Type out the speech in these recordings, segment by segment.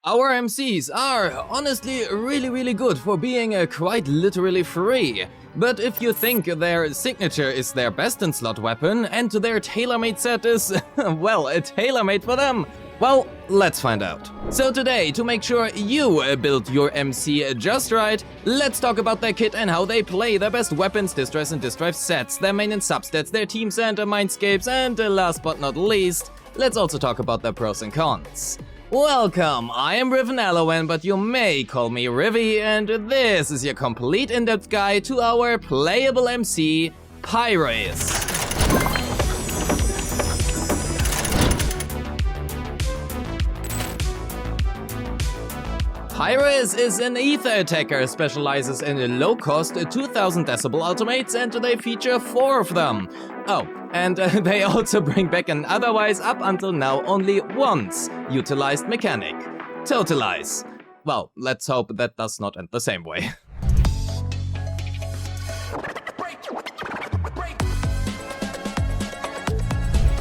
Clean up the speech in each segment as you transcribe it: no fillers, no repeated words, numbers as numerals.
Our MCs are honestly really good for being quite literally free. But if you think their signature is their best in slot weapon and their tailor-made set is, well, tailor-made for them, well, let's find out. So today, to make sure you build your MC just right, let's talk about their kit and how they play, their best weapons, distress and distrive sets, their main and substats, their team center, Mindscapes, and last but not least, let's also talk about their pros and cons. Welcome, I am Rivyn Elowen, but you may call me Rivy, and this is your complete in-depth guide to our playable MC, PYROIS. PYROIS is an ether attacker, specializes in low-cost 2000 decibel ultimates, and they feature 4 of them. Oh, and they also bring back an otherwise up until now only once utilized mechanic, Totalize. Well, let's hope that does not end the same way.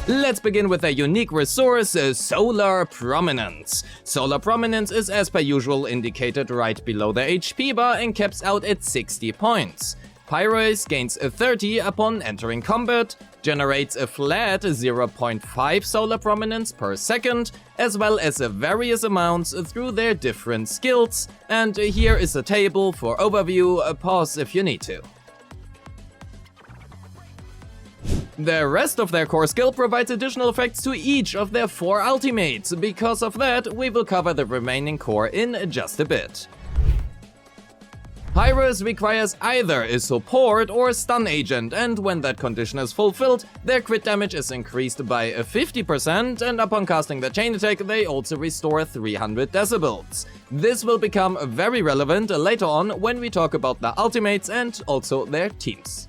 Let's begin with a unique resource, Solar Prominence. Solar Prominence is as per usual indicated right below the HP bar and caps out at 60 points. PYROIS gains a 30 upon entering combat, generates a flat 0.5 solar prominence per second, as well as various amounts through their different skills, and here is a table for overview, pause if you need to. The rest of their core skill provides additional effects to each of their 4 ultimates. Because of that, we will cover the remaining core in just a bit. PYROIS requires either a support or stun agent, and when that condition is fulfilled, their crit damage is increased by 50%, and upon casting the chain attack, they also restore 300 decibels. This will become very relevant later on when we talk about the ultimates and also their teams.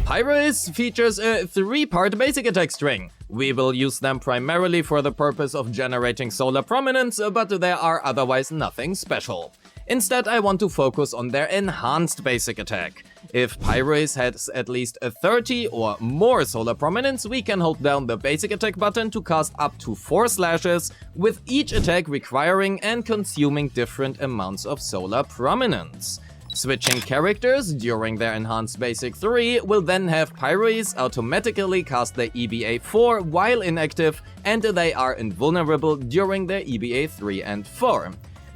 PYROIS features a 3-part basic attack string. We will use them primarily for the purpose of generating solar prominence, but there are otherwise nothing special. Instead, I want to focus on their enhanced basic attack. If PYROIS has at least a 30 or more solar prominence, we can hold down the basic attack button to cast up to 4 slashes, with each attack requiring and consuming different amounts of solar prominence. Switching characters during their enhanced basic 3 will then have PYROIS automatically cast their EBA 4 while inactive, and they are invulnerable during their EBA 3 and 4.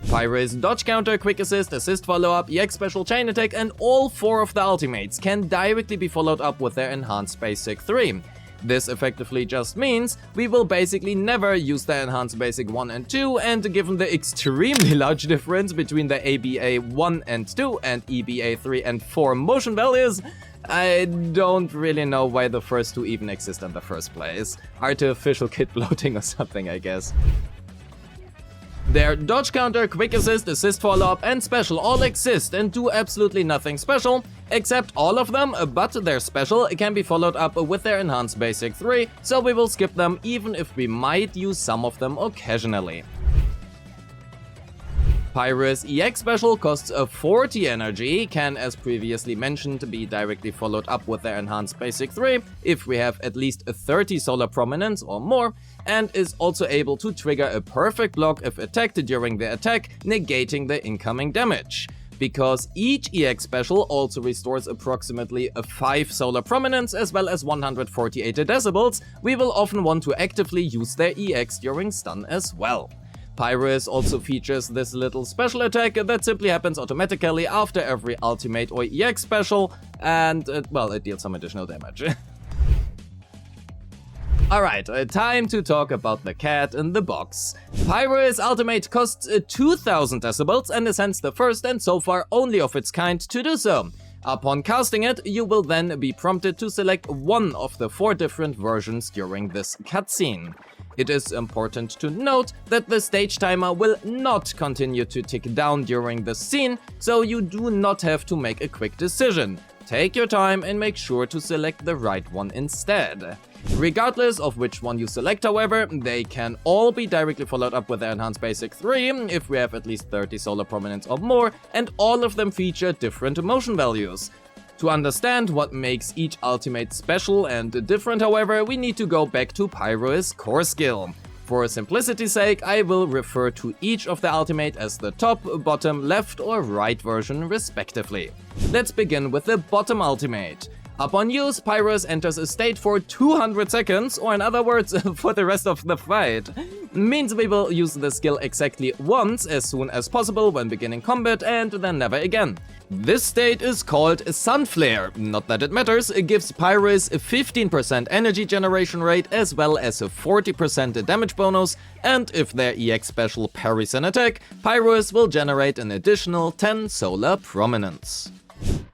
PYROIS dodge counter, quick assist follow-up, EX special chain attack, and all 4 of the ultimates can directly be followed up with their enhanced basic 3. This effectively just means we will basically never use the enhanced basic 1 and 2, and given the extremely large difference between the ABA 1 and 2 and EBA 3 and 4 motion values, I don't really know why the first 2 even exist in the first place. Artificial kit bloating or something, I guess. Their dodge counter, quick assist follow-up, and special all exist and do absolutely nothing special, except all of them, but their special can be followed up with their enhanced basic 3, so we will skip them even if we might use some of them occasionally. PYROIS EX special costs 40 energy, can as previously mentioned be directly followed up with their enhanced basic 3 if we have at least 30 solar prominence or more, and is also able to trigger a perfect block if attacked during the attack, negating the incoming damage. Because each EX special also restores approximately 5 solar prominence as well as 148 decibels, we will often want to actively use their EX during stun as well. PYROIS also features this little special attack that simply happens automatically after every ultimate or EX special, and, well, it deals some additional damage. Alright, time to talk about the cat in the box. PYROIS ultimate costs 2000 decibels and is hence the first and so far only of its kind to do so. Upon casting it, you will then be prompted to select one of the 4 different versions during this cutscene. It is important to note that the stage timer will not continue to tick down during the scene, so you do not have to make a quick decision. Take your time and make sure to select the right one instead. Regardless of which one you select, however, they can all be directly followed up with their enhanced basic 3 if we have at least 30 solar prominence or more, and all of them feature different emotion values. To understand what makes each ultimate special and different, however, we need to go back to PYROIS' core skill. For simplicity's sake, I will refer to each of the ultimate as the top, bottom, left or right version respectively. Let's begin with the bottom ultimate. Upon use, PYROIS enters a state for 200 seconds, or in other words, for the rest of the fight. Means we will use the skill exactly once as soon as possible when beginning combat and then never again. This state is called Sunflare. Not that it matters, it gives PYROIS a 15% energy generation rate as well as a 40% damage bonus, and if their EX special parries an attack, PYROIS will generate an additional 10 solar prominence.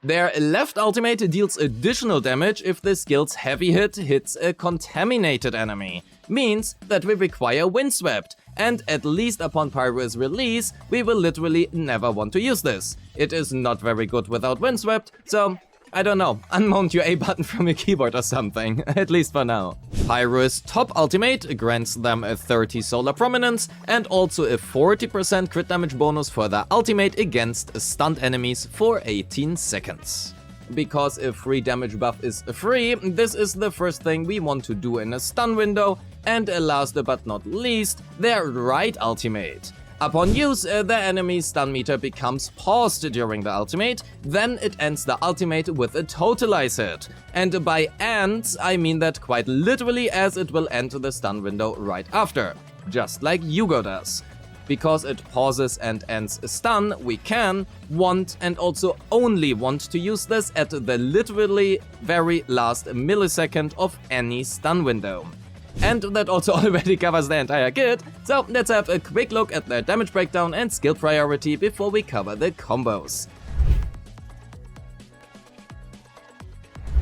Their left ultimate deals additional damage if the skill's heavy hit hits a contaminated enemy. Means that we require Windswept, and at least upon PYROIS release, we will literally never want to use this. It is not very good without Windswept, so I don't know, unmount your A button from your keyboard or something, at least for now. PYROIS' top ultimate grants them a 30 solar prominence and also a 40% crit damage bonus for their ultimate against stunned enemies for 18 seconds. Because a free damage buff is free, this is the first thing we want to do in a stun window, and last but not least, their right ultimate. Upon use, the enemy's stun meter becomes paused during the ultimate, then it ends the ultimate with a totalize hit. And by ends, I mean that quite literally, as it will end the stun window right after, just like Yugo does. Because it pauses and ends a stun, we can, want and also only want to use this at the literally very last millisecond of any stun window. And that also already covers the entire kit, so let's have a quick look at their damage breakdown and skill priority before we cover the combos.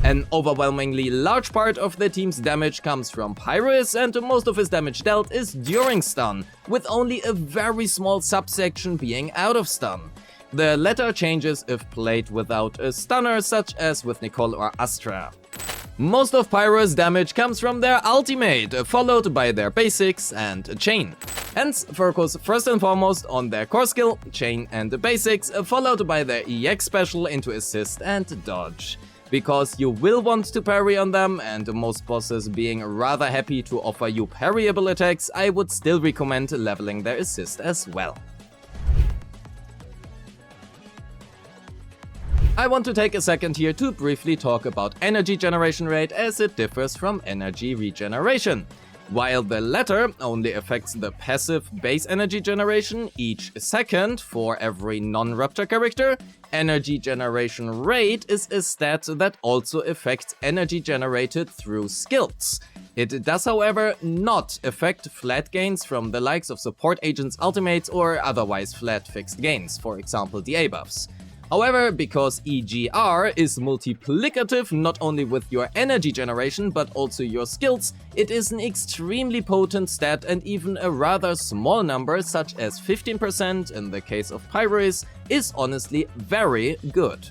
An overwhelmingly large part of the team's damage comes from PYROIS, and most of his damage dealt is during stun, with only a very small subsection being out of stun. The latter changes if played without a stunner, such as with Nicole or Astra. Most of PYROIS' damage comes from their ultimate, followed by their basics and chain. Hence, focus first and foremost on their core skill, chain and basics, followed by their EX special into assist and dodge. Because you will want to parry on them, and most bosses being rather happy to offer you parryable attacks, I would still recommend leveling their assist as well. I want to take a second here to briefly talk about energy generation rate as it differs from energy regeneration. While the latter only affects the passive base energy generation each second for every non-Raptor character, energy generation rate is a stat that also affects energy generated through skills. It does, however, not affect flat gains from the likes of support agents' ultimates or otherwise flat fixed gains, for example DA buffs. However, because EGR is multiplicative not only with your energy generation but also your skills, it is an extremely potent stat, and even a rather small number such as 15% in the case of PYROIS is honestly very good.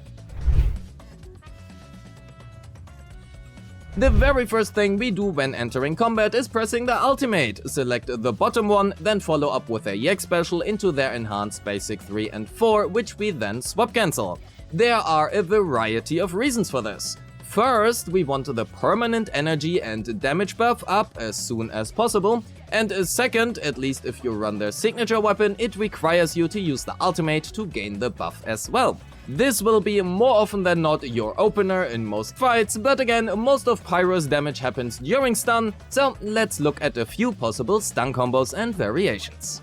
The very first thing we do when entering combat is pressing the ultimate. Select the bottom one, then follow up with a EX special into their enhanced basic 3 and 4, which we then swap cancel. There are a variety of reasons for this. First, we want the permanent energy and damage buff up as soon as possible, and second, at least if you run their signature weapon, it requires you to use the ultimate to gain the buff as well. This will be more often than not your opener in most fights, but again, most of PYROIS' damage happens during stun, so let's look at a few possible stun combos and variations.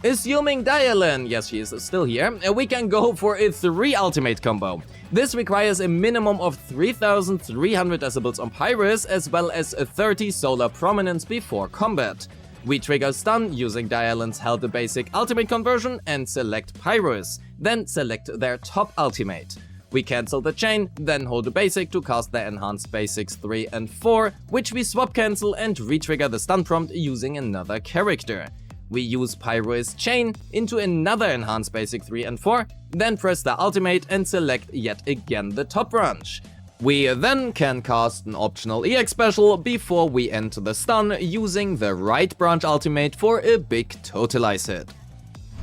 Assuming Dialyn, yes she is still here, we can go for a 3 ultimate combo. This requires a minimum of 3300 decibels on PYROIS as well as a 30 solar prominence before combat. We trigger stun using Dialyn's held basic ultimate conversion and select PYROIS, then select their top ultimate. We cancel the chain, then hold the basic to cast their enhanced basics 3 and 4, which we swap cancel and re-trigger the stun prompt using another character. We use PYROIS chain into another enhanced basic 3 and 4, then press the ultimate and select yet again the top branch. We then can cast an optional EX special before we enter the stun using the right branch ultimate for a big totalize hit.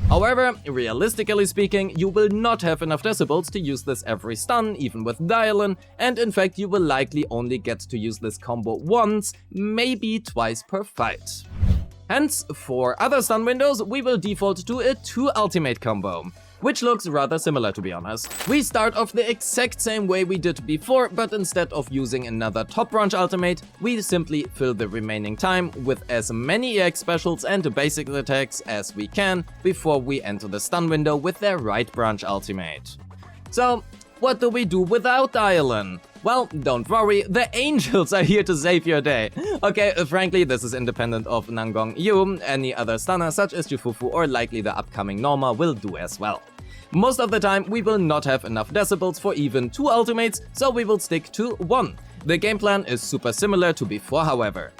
However, realistically speaking, you will not have enough decibels to use this every stun, even with Dialyn, and in fact you will likely only get to use this combo once, maybe twice per fight. Hence, for other stun windows, we will default to a 2 ultimate combo, which looks rather similar to be honest. We start off the exact same way we did before, but instead of using another top branch ultimate, we simply fill the remaining time with as many EX specials and basic attacks as we can before we enter the stun window with their right branch ultimate. So, what do we do without Dialyn? Well, don't worry, the angels are here to save your day. Okay, frankly, this is independent of Nangong Yu. Any other stunner such as Jufufu or likely the upcoming Norma will do as well. Most of the time, we will not have enough decibels for even 2 ultimates, so we will stick to 1. The game plan is super similar to before, however.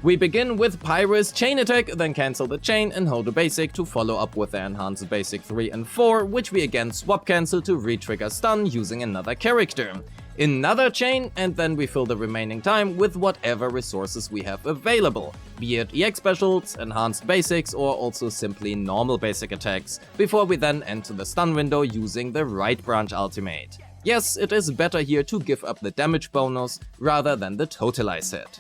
We begin with PYROIS chain attack, then cancel the chain and hold a basic to follow up with the enhanced basic 3 and 4, which we again swap cancel to re-trigger stun using another character. Another chain, and then we fill the remaining time with whatever resources we have available, be it EX specials, enhanced basics, or also simply normal basic attacks, before we then enter the stun window using the right branch ultimate. Yes, it is better here to give up the damage bonus rather than the totalize hit.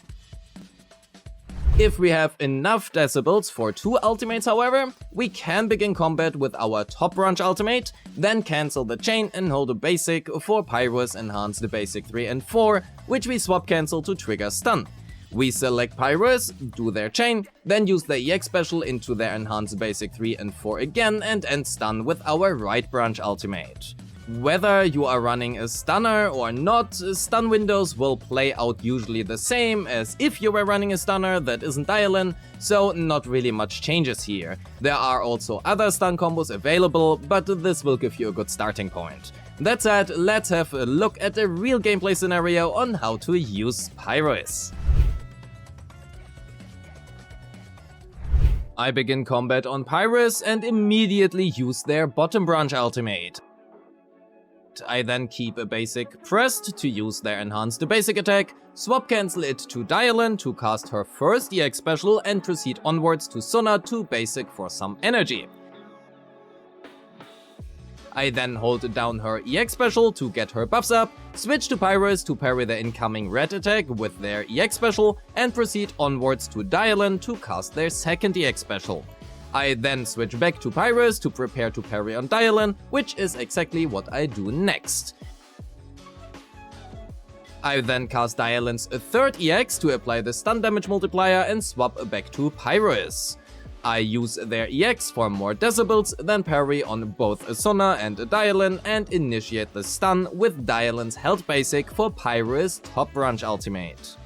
If we have enough decibels for 2 ultimates, however, we can begin combat with our top branch ultimate, then cancel the chain and hold a basic for PYROIS enhanced basic 3 and 4, which we swap cancel to trigger stun. We select PYROIS, do their chain, then use the EX special into their enhanced basic 3 and 4 again and end stun with our right branch ultimate. Whether you are running a stunner or not, stun windows will play out usually the same as if you were running a stunner that isn't Dialyn, so not really much changes here. There are also other stun combos available, but this will give you a good starting point. That said, let's have a look at a real gameplay scenario on how to use PYROIS. I begin combat on PYROIS and immediately use their bottom branch ultimate. I then keep a basic pressed to use their enhanced basic attack, swap cancel it to Dialyn to cast her first EX special and proceed onwards to Sunna to basic for some energy. I then hold down her EX special to get her buffs up, switch to PYROIS to parry the incoming red attack with their EX special and proceed onwards to Dialyn to cast their second EX special. I then switch back to PYROIS to prepare to parry on Dialyn, which is exactly what I do next. I then cast Dialyn's third EX to apply the stun damage multiplier and swap back to PYROIS. I use their EX for more decibels, then parry on both Sunna and Dialyn and initiate the stun with Dialyn's held basic for PYROIS top branch ultimate.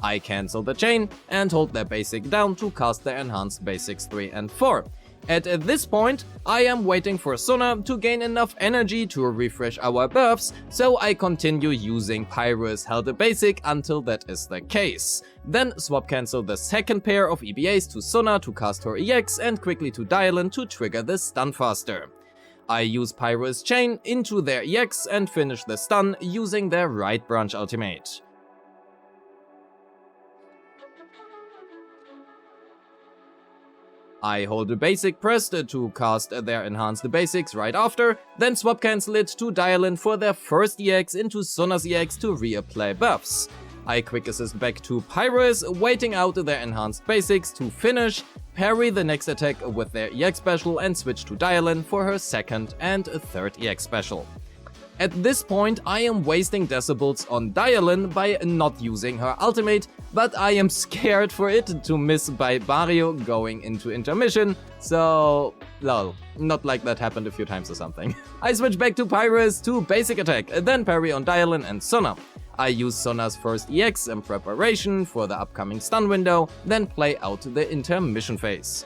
I cancel the chain and hold their basic down to cast their enhanced basics 3 and 4. At this point, I am waiting for Sunna to gain enough energy to refresh our buffs, so I continue using PYROIS held basic until that is the case. Then swap cancel the second pair of EBAs to Sunna to cast her EX and quickly to Dialyn to trigger the stun faster. I use PYROIS chain into their EX and finish the stun using their right branch ultimate. I hold a basic pressed to cast their enhanced basics right after, then swap cancel it to Dialyn for their first EX into Sunna's EX to reapply buffs. I quick assist back to PYROIS, waiting out their enhanced basics to finish, parry the next attack with their EX special and switch to Dialyn for her second and third EX special. At this point, I am wasting decibels on Dialyn by not using her ultimate, but I am scared for it to miss by Barrio going into intermission, so lol, not like that happened a few times or something. I switch back to PYROIS to basic attack, then parry on Dialyn and Sunna. I use Sunna's first EX in preparation for the upcoming stun window, then play out the intermission phase.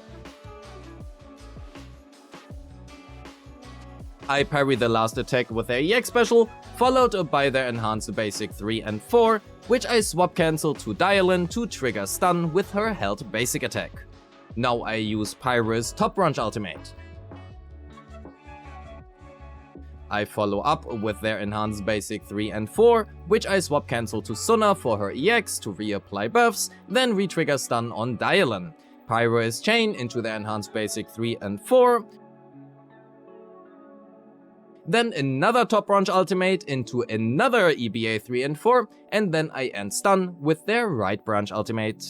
I parry the last attack with their EX special, followed by their enhanced basic 3 and 4, which I swap cancel to Dialyn to trigger stun with her held basic attack. Now I use PYROIS top branch ultimate. I follow up with their enhanced basic 3 and 4, which I swap cancel to Sunna for her EX to reapply buffs, then re-trigger stun on Dialyn. PYROIS chain into their enhanced basic 3 and 4, then another top branch ultimate into another EBA 3 and 4, and then I end stun with their right branch ultimate.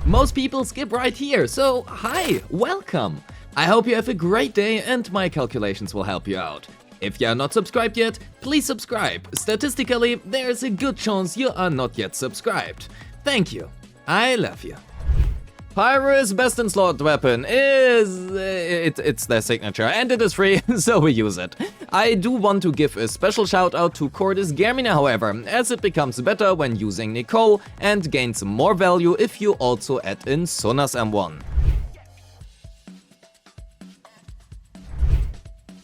Most people skip right here, so hi, welcome! I hope you have a great day and my calculations will help you out. If you are not subscribed yet, please subscribe. Statistically, there is a good chance you are not yet subscribed. Thank you. I love you. Pyrois' best in slot weapon is... it's their signature, and it is free, so we use it. I do want to give a special shout out to Cordis Germina, however, as it becomes better when using Nicole and gains more value if you also add in Sunna's M1.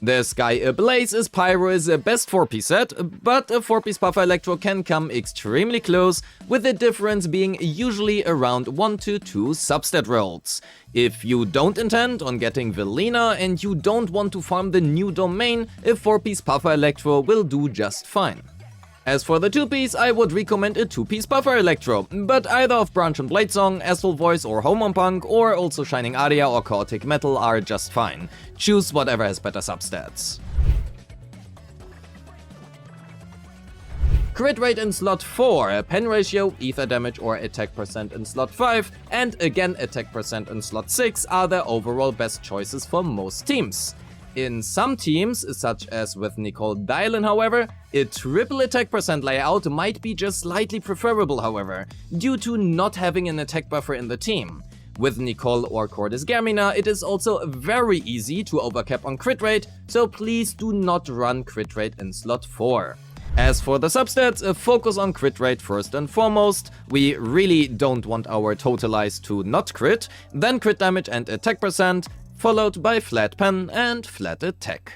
The Sky Ablaze is Pyrois' best 4-piece set, but a 4-piece Puffer Electro can come extremely close, with the difference being usually around 1 to 2 substat rolls. If you don't intend on getting Velena and you don't want to farm the new domain, a 4-piece Puffer Electro will do just fine. As for the 2-piece, I would recommend a 2-piece Puffer Electro, but either of Branch and Bladesong, Astral Voice or Hormone Punk, or also Shining Aria or Chaotic Metal are just fine. Choose whatever has better substats. Crit rate in slot 4, pen ratio, ether damage or attack percent in slot 5, and again attack percent in slot 6 are the overall best choices for most teams. In some teams, such as with Nicole Dialyn, however, a triple attack percent layout might be just slightly preferable, however, due to not having an attack buffer in the team. With Nicole or Cordis Germina, it is also very easy to overcap on crit rate, so please do not run crit rate in slot 4. As for the substats, focus on crit rate first and foremost. We really don't want our totalize to not crit, then crit damage and attack percent, followed by flat pen and flat attack.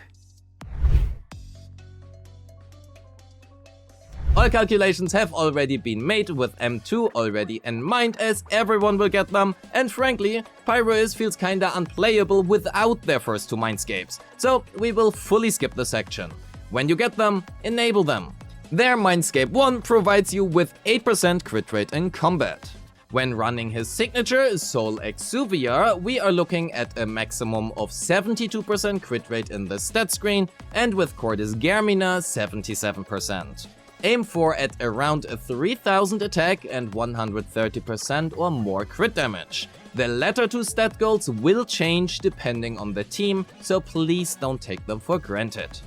All calculations have already been made with M2 already in mind, as everyone will get them, and frankly, Pyrois feels kinda unplayable without their first 2 Mindscapes, so we will fully skip the section. When you get them, enable them. Their Mindscape 1 provides you with 8% crit rate in combat. When running his signature, Soul Exuvia, we are looking at a maximum of 72% crit rate in the stat screen, and with Cordis Germina, 77%. Aim for at around 3000 attack and 130% or more crit damage. The latter 2 stat goals will change depending on the team, so please don't take them for granted.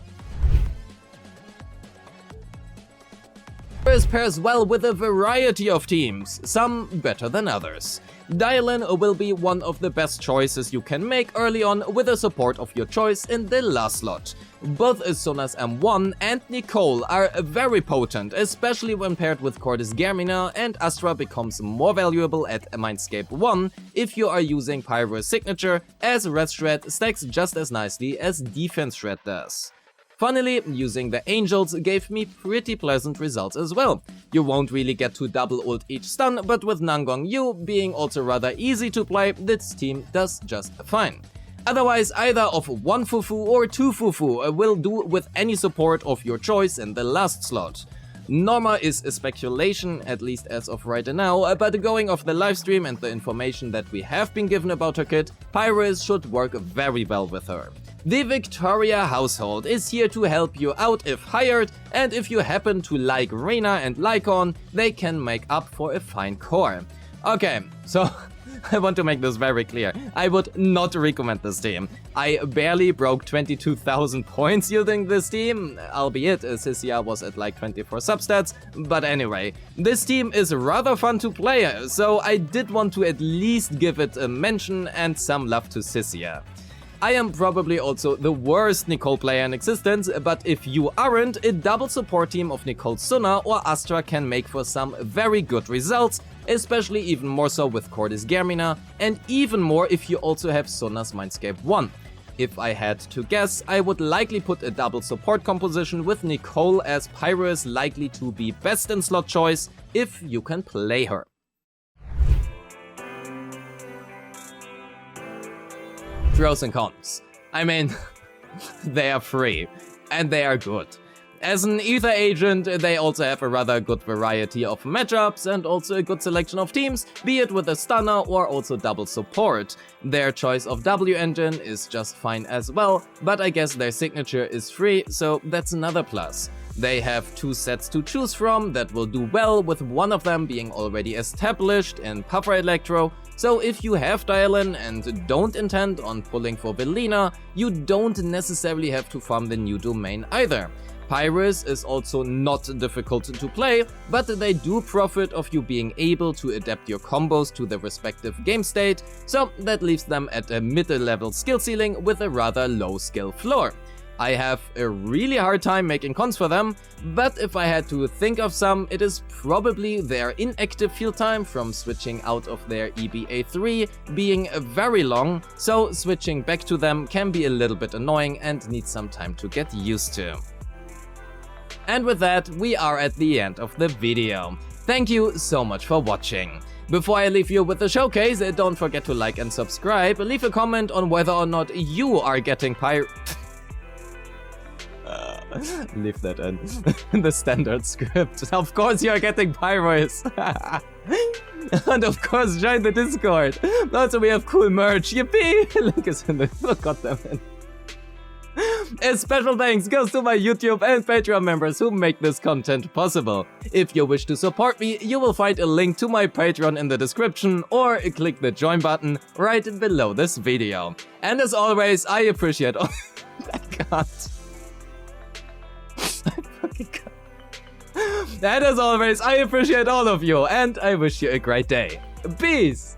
Pyrois pairs well with a variety of teams, some better than others. Dialyn will be one of the best choices you can make early on with the support of your choice in the last slot. Both Sunna's M1 and Nicole are very potent, especially when paired with Cordis Germina, and Astra becomes more valuable at Mindscape 1 if you are using Pyrois' signature, as Red Shred stacks just as nicely as Defense Shred does. Funnily, using the Angels gave me pretty pleasant results as well. You won't really get to double ult each stun, but with Nangong Yu being also rather easy to play, this team does just fine. Otherwise, either of 1 Fufu or 2 Fufu will do with any support of your choice in the last slot. Norma is a speculation, at least as of right now, but going off the livestream and the information that we have been given about her kit, Pyrois should work very well with her. The Victoria household is here to help you out if hired, and if you happen to like Reyna and Lycon, they can make up for a fine core. Okay, so I want to make this very clear. I would not recommend this team. I barely broke 22,000 points using this team, albeit Sissia was at like 24 substats, but anyway, this team is rather fun to play, so I did want to at least give it a mention and some love to Sissia. I am probably also the worst Nicole player in existence, but if you aren't, a double support team of Nicole Sunna or Astra can make for some very good results, especially even more so with Cordis Germina, and even more if you also have Sunna's Mindscape 1. If I had to guess, I would likely put a double support composition with Nicole, as Pyrois likely to be best in slot choice if you can play her. Pros and cons. I mean, they are free, and they are good. As an ether agent, they also have a rather good variety of matchups and also a good selection of teams, be it with a stunner or also double support. Their choice of W engine is just fine as well, but I guess their signature is free, so that's another plus. They have 2 sets to choose from that will do well, with one of them being already established in Puffer Electro, so if you have Dialyn and don't intend on pulling for Velina, you don't necessarily have to farm the new domain either. PYROIS is also not difficult to play, but they do profit of you being able to adapt your combos to the respective game state, so that leaves them at a middle-level skill ceiling with a rather low skill floor. I have a really hard time making cons for them, but if I had to think of some, it is probably their inactive field time from switching out of their EBA3 being very long, so switching back to them can be a little bit annoying and needs some time to get used to. And with that, we are at the end of the video. Thank you so much for watching. Before I leave you with the showcase, don't forget to like and subscribe, leave a comment on whether or not you are getting leave that in the standard script. Of course you are getting PYROIS. And of course join the Discord. Also we have cool merch. Yippee! Link is in the... Oh, goddammit. A special thanks goes to my YouTube and Patreon members who make this content possible. If you wish to support me, you will find a link to my Patreon in the description or click the join button right below this video. And as always, I appreciate all... I can't. And as always, I appreciate all of you, and I wish you a great day. Peace!